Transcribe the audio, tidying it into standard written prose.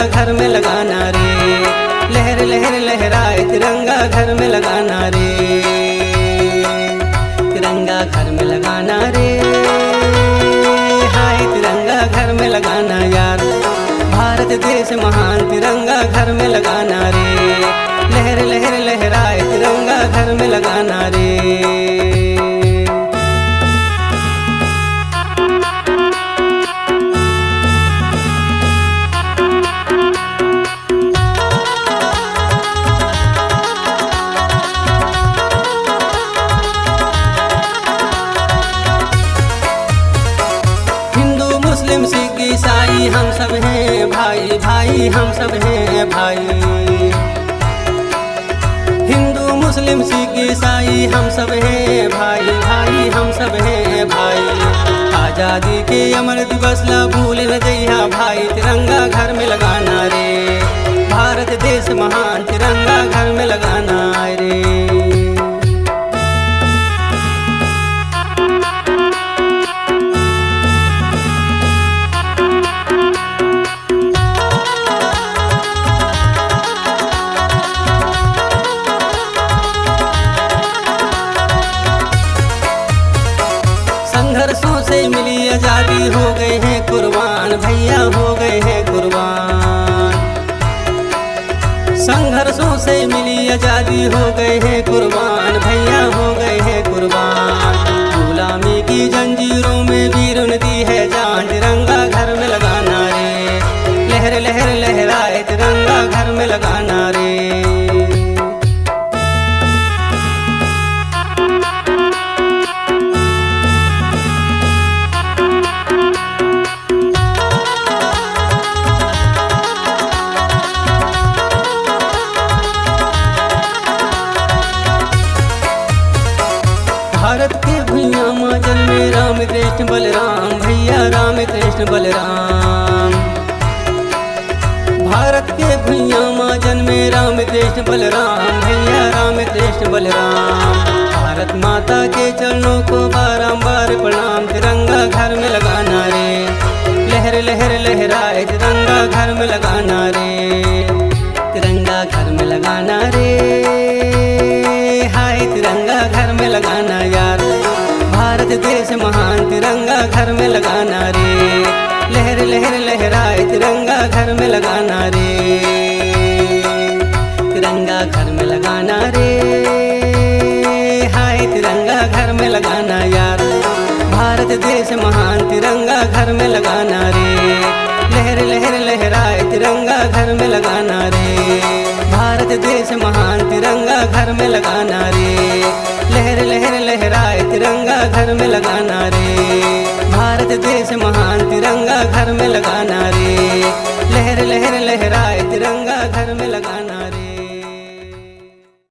घर में लगाना रे। लहर लहर लहराए तिरंगा घर में लगाना रे। तिरंगा घर में लगाना रे, हाय तिरंगा घर में लगाना यार। भारत देश महान तिरंगा घर में लगाना रे। लहर लहर लहराए तिरंगा घर में लगाना रे। मुस्लिम सिख ईसाई हम सब हैं भाई भाई, हम सब हैं भाई। हिंदू मुस्लिम सिख ईसाई हम सब हैं भाई भाई, हम सब हैं भाई। आज़ादी के अमर दिवस ला भूल न जइहा भाई, तिरंगा घर में लगाना रे। भारत देश महान तिरंगा घर में लगाना रे। संघर्षों से मिली आज़ादी हो गए हैं कुर्बान, भैया हो गए हैं कुर्बान। संघर्षों से मिली आज़ादी हो गए हैं कुर्बान, भैया हो गए हैं कुर्बान। गुलामी की जंजीरों में वीरों ने दी है जान, तिरंगा घर में लगाना रे। लहर लहर लहराए तिरंगा घर में लगाना रे। भारत के भैया माँ जन्मे राम कृष्ण बलराम, भैया राम कृष्ण बलराम। भारत के भैया माँ जन्मे राम कृष्ण बलराम, भैया राम कृष्ण बलराम। भारत माता के चरणों को बारंबार प्रणाम, तिरंगा घर में लगाना रे। लहर लहर लहराए तिरंगा घर में लगाना रे। तिरंगा घर में लगाना रे, हाय तिरंगा घर में लगाना यार। भारत देश महान तिरंगा घर में लगाना रे। लहर लहर लहराए तिरंगा घर में लगाना रे। तिरंगा घर में लगाना रे, हाय तिरंगा घर में लगाना यार। भारत देश महान तिरंगा घर में लगाना रे। लहर लहर लहराए तिरंगा घर में लगाना रे। भारत देश महान तिरंगा घर में लगाना रे। लहर लहर लहराए तिरंगा घर में लगाना रे। भारत देश महान तिरंगा घर में लगाना रे। लहर लहर लहराए तिरंगा घर में लगाना।